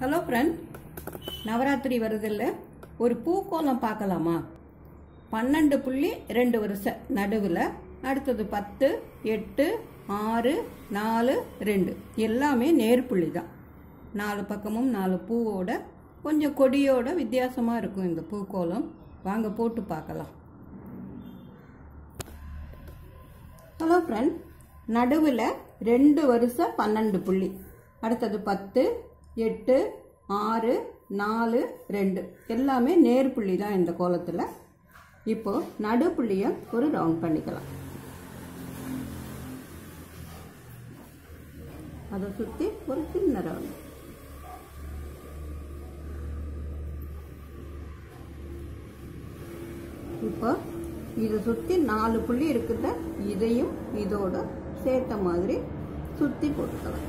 Hello friend, Navaratri வருதில்ல, ஒரு பூக்கோலம் பார்க்கலாமா? 12.2 வருஷம் நடுவில், அடுத்தது 10, 8, 6, 4, 2 எல்லாமே நேர்புள்ளி தான். 4 பக்கமும் 4 பூவோட கொஞ்சம் கொடியோட வித்தியாசமாக இருக்கும் இந்த பூக்கோலம். வாங்க போட்டு பார்க்கலாம். ஹலோ ஃப்ரெண்ட், நடுவில் 2 வருஷம் 12 புள்ளி, அடுத்தது 10, 8, 6, 4, 2 எல்லாமே நேர்புள்ளி தான் இந்த கோலத்தில். இப்போ நடுப்புள்ளியை ஒரு ரவுண்ட் பண்ணிக்கலாம். அதை சுற்றி ஒரு சின்ன ரவுண்ட். இப்போ இதை சுற்றி 4 புள்ளி இருக்குல்ல, இதையும் இதோட சேர்த்த மாதிரி சுற்றி போட்டுக்கலாம்.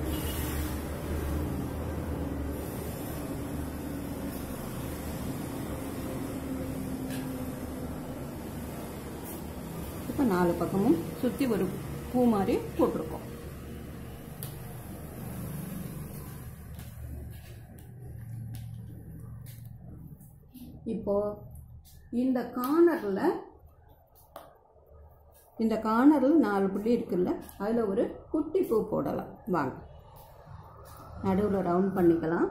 இப்போ 4 பக்கமும் சுற்றி ஒரு பூ மாதிரி போட்டிருக்கோம். இப்போ இந்த கார்னரில் 4 புள்ளி இருக்குல்ல, அதில் ஒரு குட்டி பூ போடலாம். வாங்க, நடுவில் ரவுண்ட் பண்ணிக்கலாம்.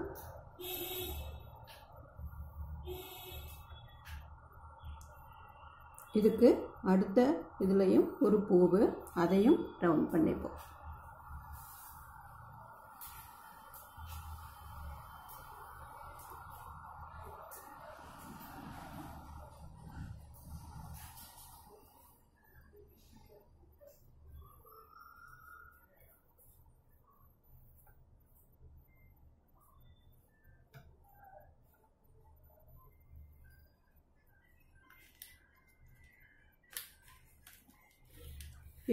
இதுக்கு அடுத்த இதுலையும் ஒரு பூவு, அதையும் ரவுண்ட் பண்ணிப்போம்.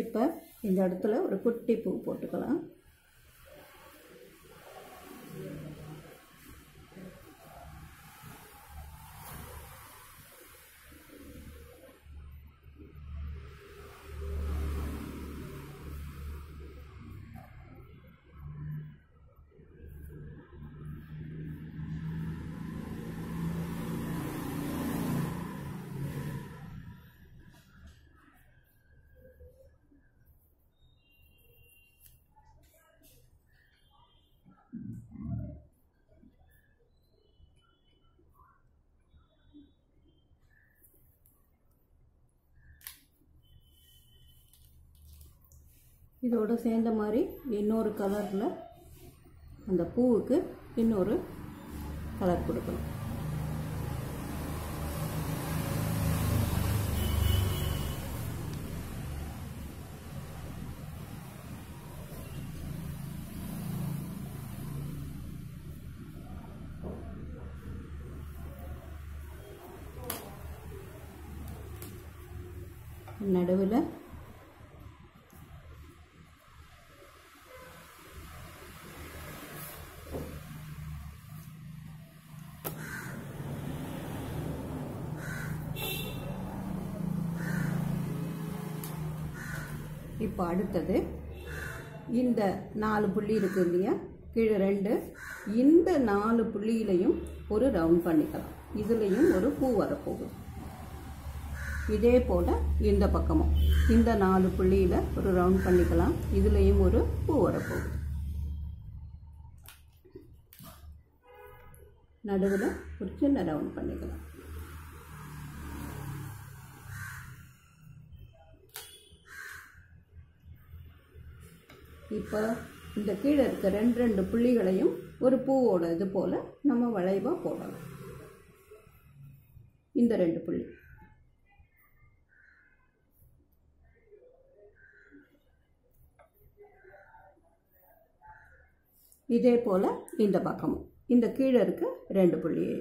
இப்போ இந்த இடத்துல ஒரு குட்டி பூ போட்டுக்கலாம். இதோட சேர்ந்த மாதிரி இன்னொரு கலரில் அந்த பூவுக்கு இன்னொரு கலர் கொடுக்கணும். நடுவில் இப்போ அடுத்தது இந்த 4 புள்ளி இருக்கு இல்லையா, கீழே 2, இந்த 4 புள்ளியிலையும் ஒரு ரவுண்ட் பண்ணிக்கலாம். இதுலேயும் ஒரு பூ வரப்போகும். இதே போல் இந்த பக்கமும் இந்த 4 புள்ளியில் ஒரு ரவுண்ட் பண்ணிக்கலாம். இதுலேயும் ஒரு பூ வரப்போகும். நடுவில் ஒரு சின்ன ரவுண்ட் பண்ணிக்கலாம். இப்போ இந்த கீழே இருக்க 2 புள்ளிகளையும் ஒரு பூவோட இது போல் நம்ம வளைவாக போடலாம். இந்த 2 புள்ளி இதே போல் இந்த பக்கமும் இந்த கீழே இருக்க 2 புள்ளியை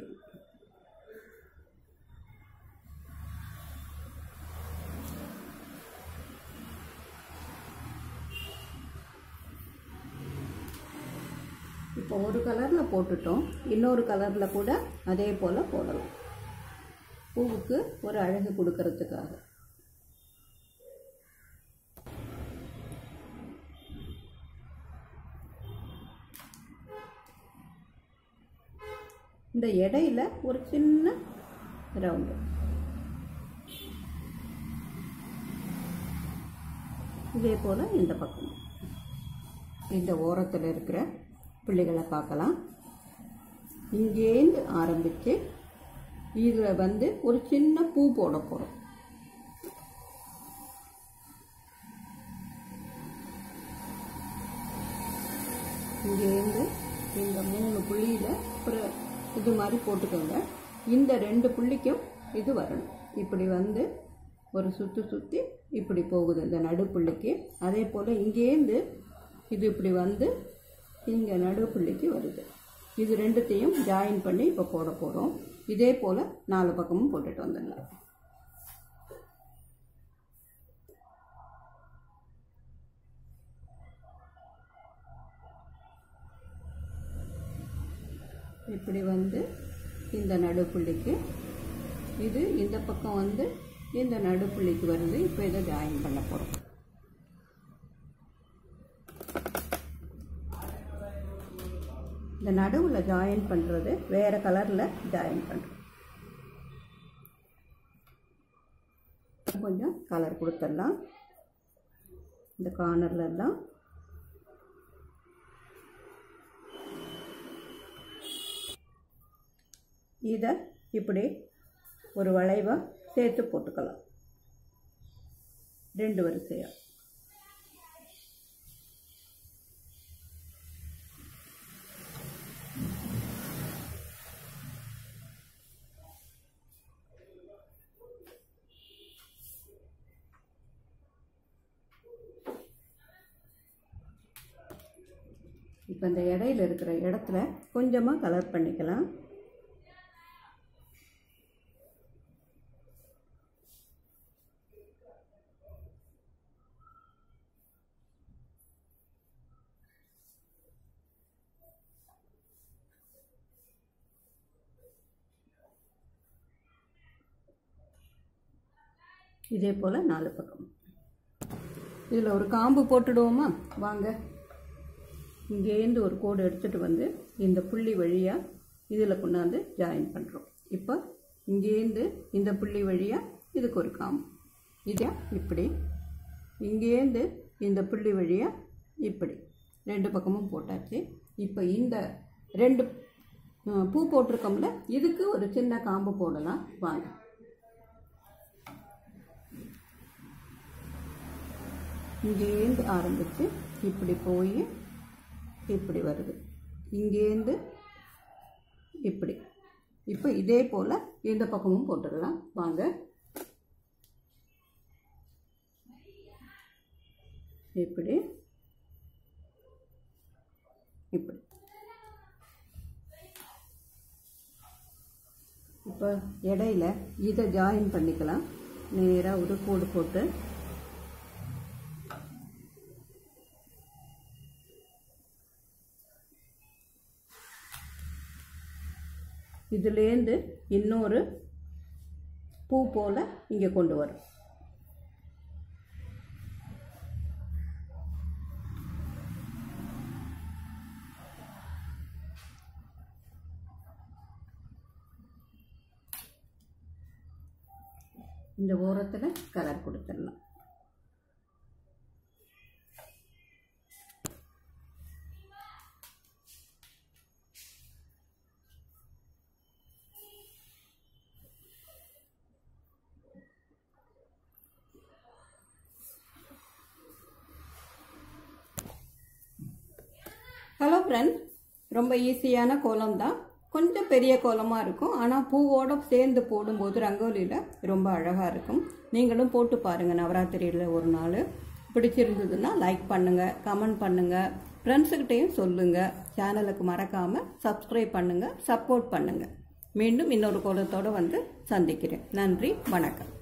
இப்போ ஒரு கலரில் போட்டுட்டோம். இன்னொரு கலரில் கூட அதே போல் போடலாம், பூவுக்கு ஒரு அழகு கொடுக்கறதுக்காக. இந்த இடையில ஒரு சின்ன ரவுண்டு. இதே போல் இந்த பக்கம் இந்த ஓரத்தில் இருக்கிற புள்ளிகளை பார்க்கலாம். இங்கேருந்து ஆரம்பித்து இதில் வந்து ஒரு சின்ன பூ போட போகிறோம். இங்கேருந்து இந்த 3 புள்ளியில் ஒரு இது மாதிரி போட்டுக்கோங்க. இந்த 2 புள்ளிக்கும் இது வரணும். இப்படி வந்து ஒரு சுற்றி இப்படி போகுது இந்த நடுப்புள்ளிக்கு. அதே போல் இங்கேருந்து இது இப்படி வந்து இங்கே நடுப்புள்ளிக்கு வருது. இது 2த்தையும் ஜாயின் பண்ணி இப்போ போட போகிறோம். இதே போல் 4 பக்கமும் போட்டுட்டு வந்துடலாம். இப்படி வந்து இந்த நடுப்புள்ளிக்கு இது இந்த பக்கம் வந்து இந்த நடுப்புள்ளிக்கு வருது. இப்போ இதை ஜாயின் பண்ண போகிறோம். இந்த நடுவில் ஜாயின் பண்ணுறது வேறு கலரில் ஜாயின் பண்ணுறோம். கொஞ்சம் கலர் கொடுத்துடலாம். இந்த கார்னர்லாம் இதை இப்படி ஒரு வளைவாக சேர்த்து போட்டுக்கலாம் 2 வரிசையாக. இப்போ இந்த இடையில இருக்கிற இடத்துல கொஞ்சமாக கலர் பண்ணிக்கலாம். இதே போல் 4 பக்கம். இதில் ஒரு காம்பு போட்டுடுவோமா? வாங்க. இங்கேருந்து ஒரு கோடு எடுத்துகிட்டு வந்து இந்த புள்ளி வழியாக இதில் கொண்டாந்து ஜாயின் பண்ணுறோம். இப்போ இங்கேருந்து இந்த புள்ளி வழியாக இதுக்கு ஒரு காம்பு. இதே இப்படி இங்கேருந்து இந்த புள்ளி வழியாக இப்படி 2 பக்கமும் போட்டாச்சு. இப்போ இந்த 2 பூ போட்டிருக்கோம்ல, இதுக்கு ஒரு சின்ன காம்பு போடலாம். வாங்க. இங்கேருந்து ஆரம்பித்து இப்படி போய் இப்படி வருது. இங்கேருந்து இப்படி. இப்போ இதே போல் இந்த பக்கமும் போட்டுடலாம். வாங்க. இப்படி இப்படி. இப்போ இடையில இதை ஜாயின் பண்ணிக்கலாம். நேராக ஒரு கோடு போட்டு இதுலேருந்து இன்னொரு பூ போல் இங்கே கொண்டு வரும். இந்த ஓரத்தில் கலர் கொடுத்துடலாம். ஹலோ ஃப்ரெண்ட்ஸ், ரொம்ப ஈஸியான கோலம் தான். கொஞ்சம் பெரிய கோலமாக இருக்கும். ஆனால் பூவோடு சேர்ந்து போடும்போது ரங்கோலியில் ரொம்ப அழகாக இருக்கும். நீங்களும் போட்டு பாருங்கள். நவராத்திரியில் ஒரு நாள் பிடிச்சிருந்ததுன்னா லைக் பண்ணுங்கள், கமெண்ட் பண்ணுங்கள், ஃப்ரெண்ட்ஸுக்கிட்டையும் சொல்லுங்கள். சேனலுக்கு மறக்காமல் சப்ஸ்கிரைப் பண்ணுங்கள், சப்போர்ட் பண்ணுங்கள். மீண்டும் இன்னொரு கோலத்தோடு வந்து சந்திக்கிறேன். நன்றி, வணக்கம்.